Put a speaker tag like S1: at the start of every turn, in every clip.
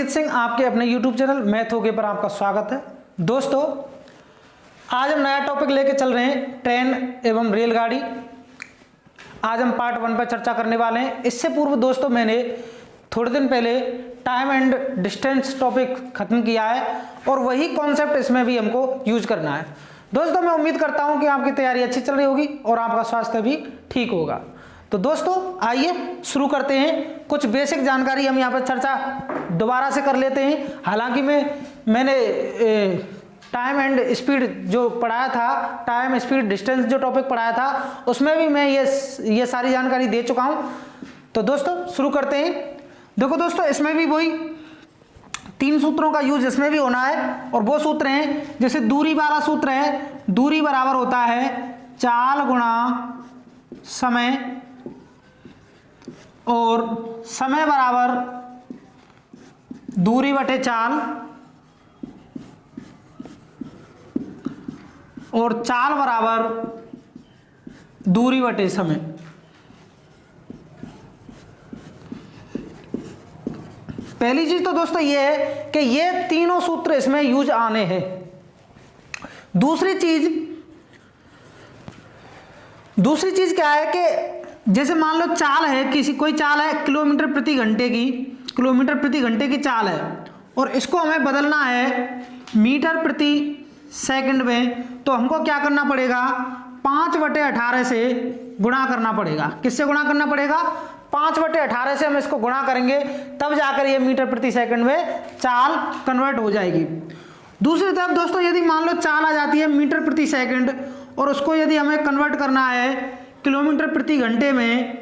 S1: रणजीत सिंह, आपके अपने YouTube channel math हो गए पर आपका स्वागत है। दोस्तों, आज हम नया टॉपिक लेके चल रहे हैं, ट्रेन एवं रेलगाड़ी। आज हम पार्ट 1 पर चर्चा करने वाले हैं। इससे पूर्व दोस्तों मैंने थोड़े दिन पहले टाइम एंड डिस्टेंस टॉपिक खत्म किया है और वही कॉन्सेप्ट इसमें भी हमको यूज करना है। दोस्तों, मैं उम्मीद करता हूं कि आपकी तैयारी अच्छी चल रही होगी और आपका स्वास्थ्य भी ठीक होगा। तो दोस्तों आइए शुरू करते हैं। कुछ बेसिक जानकारी हम यहाँ पर चर्चा दोबारा से कर लेते हैं। हालांकि मैंने टाइम एंड स्पीड जो पढ़ाया था, टाइम स्पीड डिस्टेंस जो टॉपिक पढ़ाया था, उसमें भी मैं ये सारी जानकारी दे चुका हूँ। तो दोस्तों शुरू करते हैं। देखो दोस्तों, इसमें भी वही 3 सूत्रों का यूज इसमें भी होना है और वो सूत्र हैं, जैसे दूरी वाला सूत्र है, दूरी बराबर होता है चाल गुणा समय और समय बराबर दूरी बटे चाल और चाल बराबर दूरी बटे समय। पहली चीज तो दोस्तों ये है कि ये तीनों सूत्र इसमें यूज आने हैं। दूसरी चीज क्या है कि जैसे मान लो चाल है, कोई चाल है किलोमीटर प्रति घंटे की चाल है और इसको हमें बदलना है मीटर प्रति सेकंड में। तो हमको क्या करना पड़ेगा, 5/18 से गुणा करना पड़ेगा। किससे गुणा करना पड़ेगा? 5/18 से हम इसको गुणा करेंगे, तब जाकर ये मीटर प्रति सेकंड में चाल कन्वर्ट हो जाएगी। दूसरी तरफ दोस्तों, यदि मान लो चाल आ जाती है मीटर प्रति सेकंड और उसको यदि हमें कन्वर्ट करना है किलोमीटर प्रति घंटे में,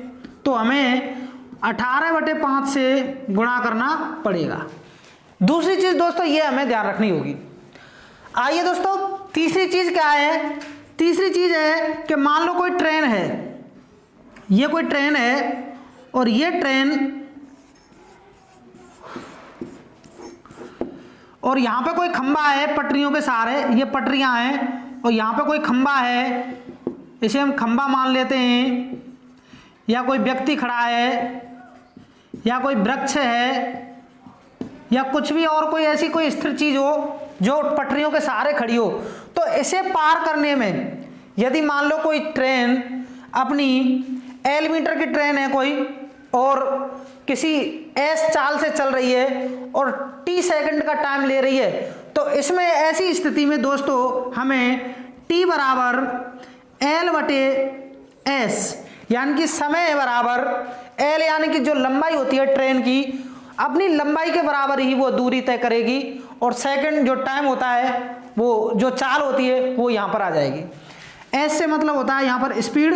S1: तो हमें 18/5 से गुणा करना पड़ेगा। दूसरी चीज दोस्तों ये हमें ध्यान रखनी होगी। आइए दोस्तों, तीसरी चीज क्या है? तीसरी चीज है कि मान लो कोई ट्रेन है, ये कोई ट्रेन है और ये ट्रेन और यहां पे कोई खंबा है पटरियों के सहारे, ये पटरियां हैं और यहां पे कोई खंबा है, इसे हम खंबा मान लेते हैं, या कोई व्यक्ति खड़ा है या कोई वृक्ष है या कुछ भी और कोई ऐसी कोई स्थिर चीज हो जो पटरियों के सहारे खड़ी हो। तो इसे पार करने में यदि मान लो कोई ट्रेन अपनी L मीटर की ट्रेन है कोई और किसी S चाल से चल रही है और T सेकंड का टाइम ले रही है, तो इसमें ऐसी स्थिति में दोस्तों हमें T बराबर L/S यानी कि समय बराबर L यानी कि जो लंबाई होती है ट्रेन की, अपनी लंबाई के बराबर ही वो दूरी तय करेगी और सेकंड जो टाइम होता है, वो जो चाल होती है वो यहाँ पर आ जाएगी। S से मतलब होता है यहाँ पर स्पीड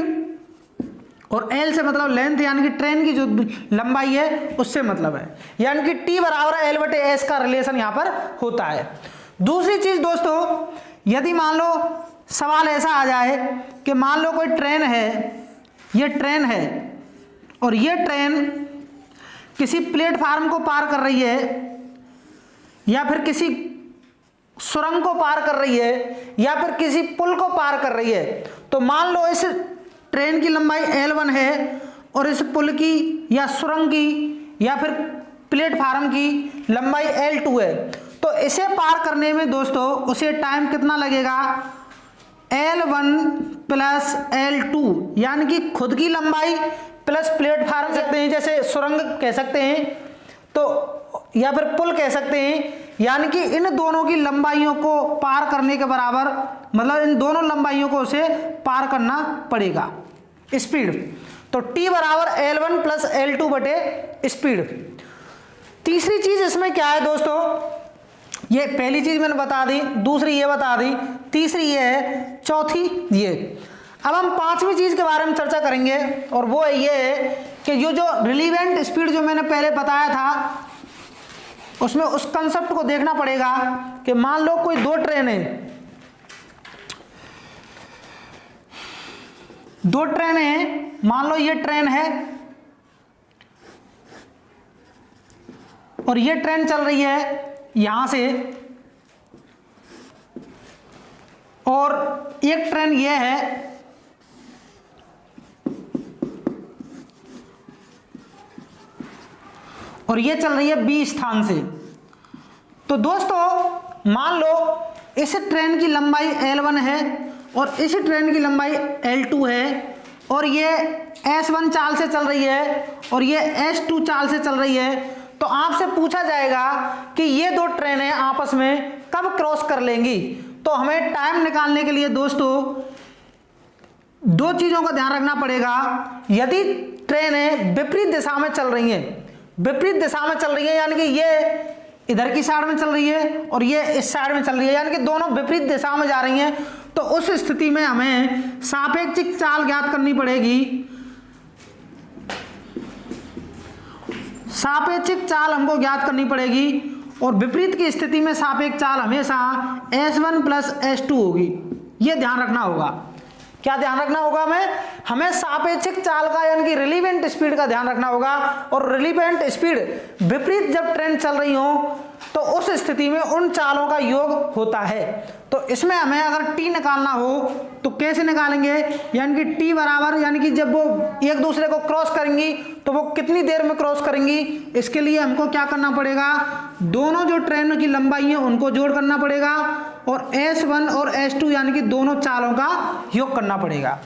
S1: और L से मतलब लेंथ यानी कि ट्रेन की जो लंबाई है उससे मतलब है, यानी कि T बराबर L/S का रिलेशन यहाँ पर होता है। दूसरी चीज दोस्तों, यदि मान लो सवाल ऐसा आ जाए कि मान लो कोई ट्रेन है, ये ट्रेन है और ये ट्रेन किसी प्लेटफार्म को पार कर रही है या फिर किसी सुरंग को पार कर रही है या फिर किसी पुल को पार कर रही है, तो मान लो इस ट्रेन की लंबाई L1 है और इस पुल की या सुरंग की या फिर प्लेटफार्म की लंबाई L2 है, तो इसे पार करने में दोस्तों उसे टाइम कितना लगेगा? L1 प्लस L2 यानी कि खुद की लंबाई प्लस प्लेटफार्म सकते हैं, जैसे सुरंग कह सकते हैं तो, या फिर पुल कह सकते हैं, यानी कि इन दोनों की लंबाइयों को पार करने के बराबर, मतलब इन दोनों लंबाइयों को उसे पार करना पड़ेगा स्पीड। तो T बराबर L1 प्लस L2 बटे स्पीड। तीसरी चीज इसमें क्या है दोस्तों, ये पहली चीज मैंने बता दी, दूसरी ये बता दी, तीसरी ये है, चौथी ये। अब हम पांचवी चीज के बारे में चर्चा करेंगे और वो ये है कि जो रिलीवेंट स्पीड जो मैंने पहले बताया था, उसमें उस कंसेप्ट को देखना पड़ेगा कि मान लो कोई 2 ट्रेन है, 2 ट्रेन है, मान लो ये ट्रेन है और ये ट्रेन चल रही है यहां से और एक ट्रेन ये है और ये चल रही है बी स्थान से। तो दोस्तों मान लो इस ट्रेन की लंबाई L1 है और इस ट्रेन की लंबाई L2 है और ये S1 चाल से चल रही है और ये S2 चाल से चल रही है, तो आपसे पूछा जाएगा कि ये दो ट्रेनें आपस में कब क्रॉस कर लेंगी। तो हमें टाइम निकालने के लिए दोस्तों दो चीजों का ध्यान रखना पड़ेगा। यदि ट्रेनें विपरीत दिशा में चल रही हैं, विपरीत दिशा में चल रही है यानी कि ये इधर की साइड में चल रही है और ये इस साइड में चल रही है, यानी कि दोनों विपरीत दिशा में जा रही हैं, तो उस स्थिति में हमें सापेक्षिक चाल ज्ञात करनी पड़ेगी। सापेक्षिक चाल हमको ज्ञात करनी पड़ेगी और विपरीत की स्थिति में सापेक्ष चाल हमेशा S1 प्लस S2 होगी। ये ध्यान रखना होगा। क्या ध्यान रखना होगा? हमें सापेक्षिक चाल का यानी कि रिलीवेंट स्पीड का ध्यान रखना होगा। और रिलीवेंट स्पीड विपरीत जब ट्रेन चल रही हो तो उस स्थिति में उन चालों का योग होता है। तो इसमें हमें अगर t निकालना हो तो कैसे निकालेंगे? यानी कि t बराबर, यानी कि जब वो एक दूसरे को क्रॉस करेंगी तो वो कितनी देर में क्रॉस करेंगी, इसके लिए हमको क्या करना पड़ेगा? दोनों जो ट्रेन की लंबाई है उनको जोड़ करना पड़ेगा और S1 और S2 यानी कि दोनों चालों का योग करना पड़ेगा।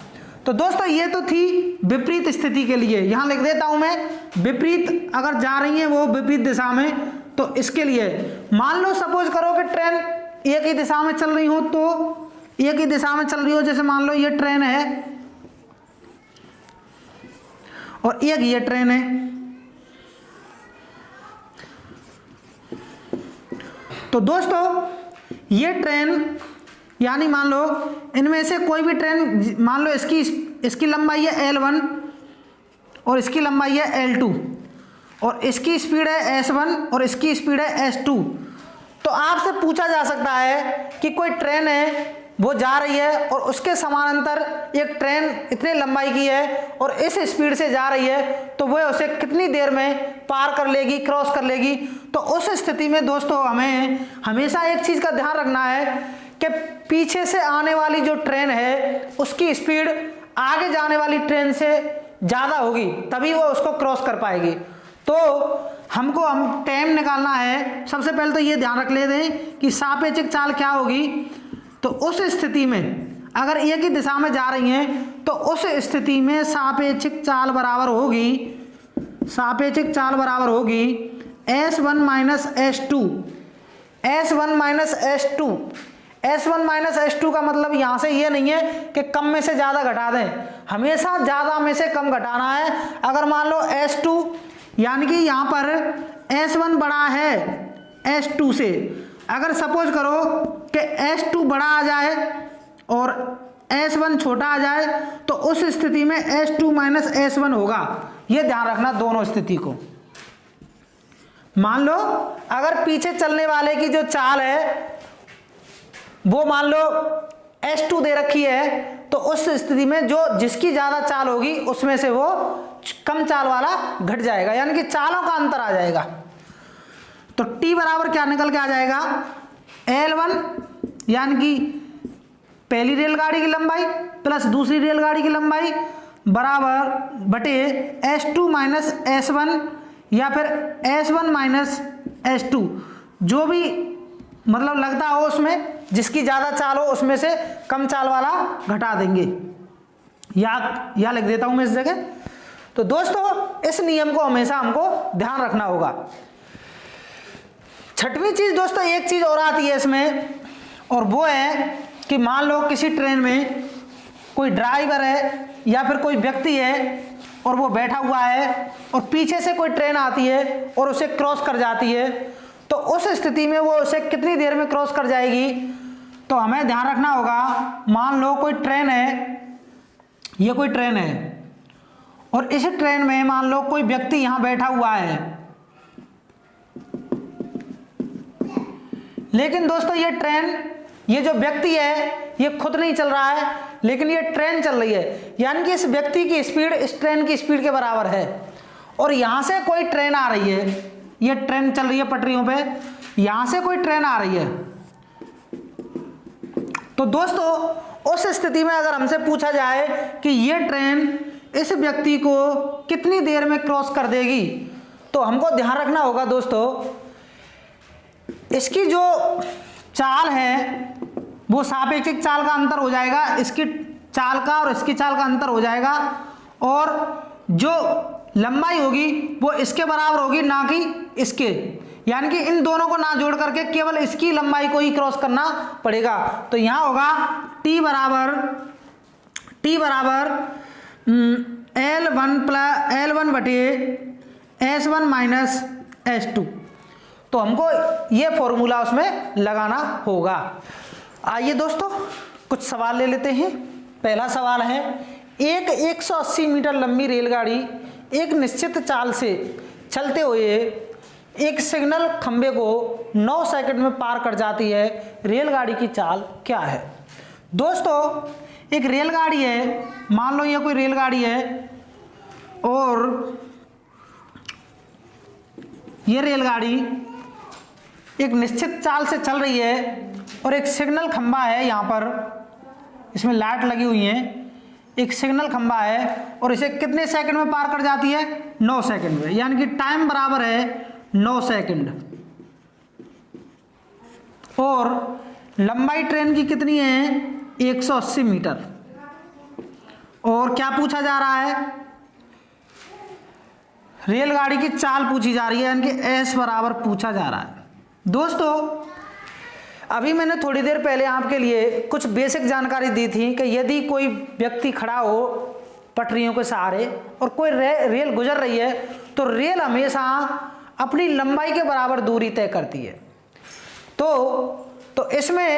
S1: तो दोस्तों ये तो थी विपरीत स्थिति के लिए, यहां लिख देता हूं मैं, विपरीत अगर जा रही है वो विपरीत दिशा में, तो इसके लिए मान लो सपोज करो कि ट्रेन एक ही दिशा में चल रही हो, तो एक ही दिशा में चल रही हो, जैसे मान लो ये ट्रेन है और एक ये ट्रेन है। तो दोस्तों ये ट्रेन यानी मान लो इनमें से कोई भी ट्रेन, मान लो इसकी लंबाई है L1 और इसकी लंबाई है L2 और इसकी स्पीड है S1 और इसकी स्पीड है S2। तो आपसे पूछा जा सकता है कि कोई ट्रेन है वो जा रही है और उसके समानांतर एक ट्रेन इतने लंबाई की है और इस स्पीड से जा रही है, तो वह उसे कितनी देर में पार कर लेगी, क्रॉस कर लेगी। तो उस स्थिति में दोस्तों हमें हमेशा एक चीज का ध्यान रखना है कि पीछे से आने वाली जो ट्रेन है उसकी स्पीड आगे जाने वाली ट्रेन से ज्यादा होगी, तभी वो उसको क्रॉस कर पाएगी। तो हम टाइम निकालना है। सबसे पहले तो ये ध्यान रख लेते हैं कि सापेक्षिक चाल क्या होगी। तो उस स्थिति में अगर एक ही दिशा में जा रही हैं तो उस स्थिति में सापेक्षिक चाल बराबर होगी S1 minus S2। S1 minus S2, S1 minus S2 का मतलब यहां से ये नहीं है कि कम में से ज्यादा घटा दें, हमेशा ज्यादा में से कम घटाना है। अगर मान लो S2 यानी कि यहां पर S1 बड़ा है S2 से, अगर सपोज करो कि S2 बड़ा आ जाए और S1 छोटा आ जाए तो उस स्थिति में S2 माइनस S1 होगा। यह ध्यान रखना दोनों स्थिति को। मान लो अगर पीछे चलने वाले की जो चाल है वो मान लो S2 दे रखी है, तो उस स्थिति में जो जिसकी ज्यादा चाल होगी उसमें से वो कम चाल वाला घट जाएगा, यानी कि चालों का अंतर आ जाएगा। तो T बराबर क्या निकल के आ जाएगा? L1 यानी कि पहली रेलगाड़ी की लंबाई प्लस दूसरी रेलगाड़ी की लंबाई बराबर बटे S2 माइनस S1 या फिर S1 माइनस S2, जो भी मतलब लगता हो उसमें जिसकी ज्यादा चाल हो उसमें से कम चाल वाला घटा देंगे, या लिख देता हूं मैं इस जगह। तो दोस्तों इस नियम को हमेशा हमको ध्यान रखना होगा। छठवीं चीज दोस्तों, एक चीज और आती है इसमें, और वो है कि मान लो किसी ट्रेन में कोई ड्राइवर है या फिर कोई व्यक्ति है और वो बैठा हुआ है और पीछे से कोई ट्रेन आती है और उसे क्रॉस कर जाती है, तो उस स्थिति में वो उसे कितनी देर में क्रॉस कर जाएगी? तो हमें ध्यान रखना होगा। मान लो कोई ट्रेन है, ये कोई ट्रेन है और इस ट्रेन में मान लो कोई व्यक्ति यहां बैठा हुआ है, लेकिन दोस्तों ये ट्रेन, ये जो व्यक्ति है ये खुद नहीं चल रहा है लेकिन ये ट्रेन चल रही है, यानी कि इस व्यक्ति की स्पीड इस ट्रेन की स्पीड के बराबर है। और यहां से कोई ट्रेन आ रही है, ये ट्रेन चल रही है पटरियों पे, यहां से कोई ट्रेन आ रही है। तो दोस्तों उस स्थिति में अगर हमसे पूछा जाए कि ये ट्रेन इस व्यक्ति को कितनी देर में क्रॉस कर देगी, तो हमको ध्यान रखना होगा दोस्तों, इसकी जो चाल है वो सापेक्षिक चाल का अंतर हो जाएगा, इसकी चाल का और इसकी चाल का अंतर हो जाएगा, और जो लंबाई होगी वो इसके बराबर होगी, ना कि इसके, यानी कि इन दोनों को ना जोड़ करके केवल इसकी लंबाई को ही क्रॉस करना पड़ेगा। तो यहां होगा t बराबर L1 बटे S1 माइनस S2। तो हमको ये फॉर्मूला उसमें लगाना होगा। आइए दोस्तों कुछ सवाल ले लेते हैं। पहला सवाल है, एक 180 मीटर लंबी रेलगाड़ी एक निश्चित चाल से चलते हुए एक सिग्नल खंबे को 9 सेकंड में पार कर जाती है, रेलगाड़ी की चाल क्या है। दोस्तों एक रेलगाड़ी है, मान लो ये कोई रेलगाड़ी है और ये रेलगाड़ी एक निश्चित चाल से चल रही है और एक सिग्नल खंबा है, यहाँ पर इसमें लाइट लगी हुई है, एक सिग्नल खंबा है और इसे कितने सेकंड में पार कर जाती है, 9 सेकंड में, यानी कि टाइम बराबर है 9 सेकंड। और लंबाई ट्रेन की कितनी है, 180 मीटर। और क्या पूछा जा रहा है, रेलगाड़ी की चाल पूछी जा रही है, यानी कि एस बराबर पूछा जा रहा है। दोस्तों अभी मैंने थोड़ी देर पहले आपके लिए कुछ बेसिक जानकारी दी थी कि यदि कोई व्यक्ति खड़ा हो पटरियों के सहारे और कोई रेल गुजर रही है तो रेल हमेशा अपनी लंबाई के बराबर दूरी तय करती है। तो इसमें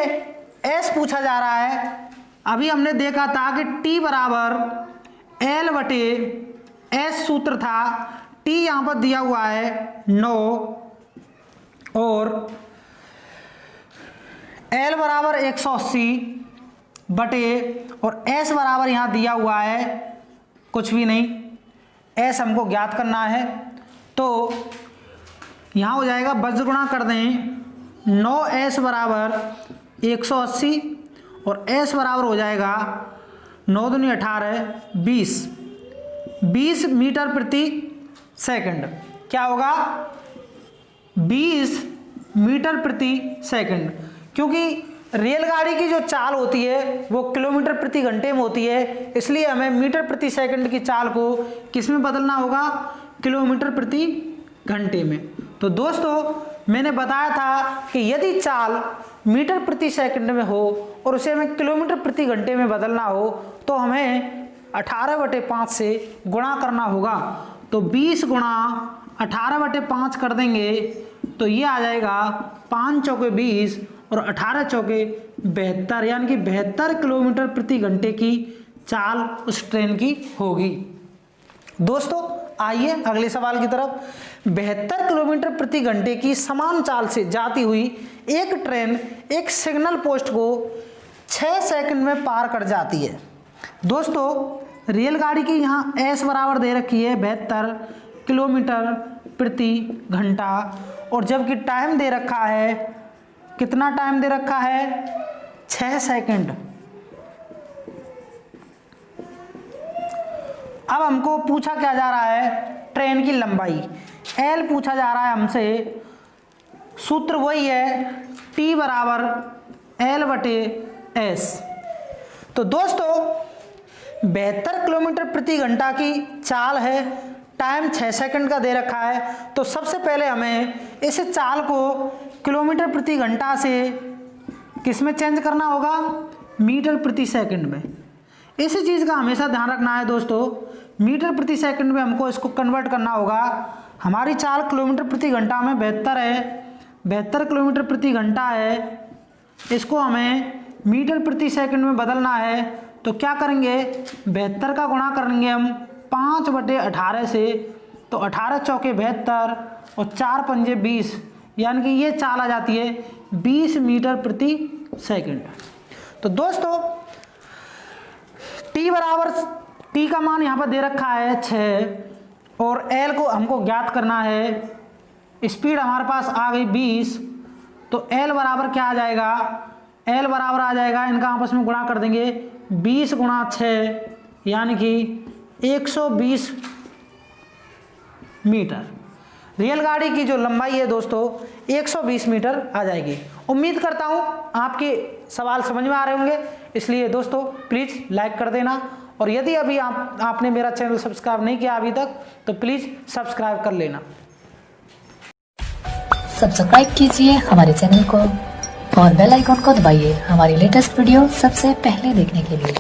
S1: एस पूछा जा रहा है। अभी हमने देखा था कि टी बराबर एल बटे एस सूत्र था, टी यहाँ पर दिया हुआ है 9 और L बराबर 180 बटे और S बराबर यहाँ दिया हुआ है कुछ भी नहीं, S हमको ज्ञात करना है। तो यहाँ हो जाएगा वज्र गुणा कर दें, 9S बराबर 180 और S बराबर हो जाएगा 9 दूनी 18 20 मीटर प्रति सेकंड। क्या होगा, 20 मीटर प्रति सेकंड, क्योंकि रेलगाड़ी की जो चाल होती है वो किलोमीटर प्रति घंटे में होती है, इसलिए हमें मीटर प्रति सेकंड की चाल को किस में बदलना होगा, किलोमीटर प्रति घंटे में। तो दोस्तों मैंने बताया था कि यदि चाल मीटर प्रति सेकंड में हो और उसे हमें किलोमीटर प्रति घंटे में बदलना हो तो हमें 18/5 से गुणा करना होगा। तो 20 गुणा 18/5 कर देंगे तो ये आ जाएगा 5 चौके 20 और 18 चौके 72, यानी कि 72 किलोमीटर प्रति घंटे की चाल उस ट्रेन की होगी। दोस्तों आइए अगले सवाल की तरफ। 72 किलोमीटर प्रति घंटे की समान चाल से जाती हुई एक ट्रेन एक सिग्नल पोस्ट को 6 सेकंड में पार कर जाती है। दोस्तों रेलगाड़ी की यहाँ एस बराबर दे रखी है 72 किलोमीटर प्रति घंटा और जबकि टाइम दे रखा है, कितना टाइम दे रखा है, 6 सेकंड। अब हमको पूछा क्या जा रहा है, ट्रेन की लंबाई L पूछा जा रहा है हमसे। सूत्र वही है T बराबर L बटे S। तो दोस्तों 72 किलोमीटर प्रति घंटा की चाल है, टाइम 6 सेकंड का दे रखा है। तो सबसे पहले हमें इस चाल को किलोमीटर प्रति घंटा से किस में चेंज करना होगा, मीटर प्रति सेकंड में। इसी चीज़ का हमेशा ध्यान रखना है दोस्तों, मीटर प्रति सेकंड में हमको इसको कन्वर्ट करना होगा। हमारी चाल किलोमीटर प्रति घंटा में 72 है, 72 किलोमीटर प्रति घंटा है, इसको हमें मीटर प्रति सेकंड में बदलना है। तो क्या करेंगे, 72 का गुणा करेंगे हम 5/18 से, तो 18 चौके 72 और 4 पंजे 20, यानी कि ये चाल आ जाती है 20 मीटर प्रति सेकंड। तो दोस्तों T बराबर, T का मान यहाँ पर दे रखा है 6 और L को हमको ज्ञात करना है। स्पीड हमारे पास आ गई 20, तो L बराबर क्या आ जाएगा, L बराबर आ जाएगा, इनका आपस में गुणा कर देंगे 20 गुणा 6 यानी कि 120 मीटर। रियल गाड़ी की जो लंबाई है दोस्तों 120 मीटर आ जाएगी। उम्मीद करता हूँ आपके सवाल समझ में आ रहे होंगे, इसलिए दोस्तों प्लीज़ लाइक कर देना, और यदि अभी आपने मेरा चैनल सब्सक्राइब नहीं किया अभी तक तो प्लीज़ सब्सक्राइब कर लेना।
S2: सब्सक्राइब कीजिए हमारे चैनल को और बेल आइकॉन को दबाइए हमारी लेटेस्ट वीडियो सबसे पहले देखने के लिए।